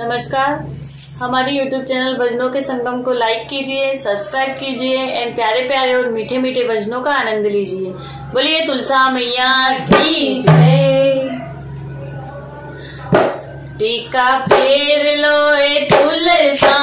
नमस्कार। हमारे YouTube channel भजनों के संगम को लाइक कीजिए, सब्सक्राइब कीजिए एंड प्यारे प्यारे और मीठे मीठे भजनों का आनंद लीजिए। बोलिए तुलसा मैया की जय। टीका फेर लो ए तुलसा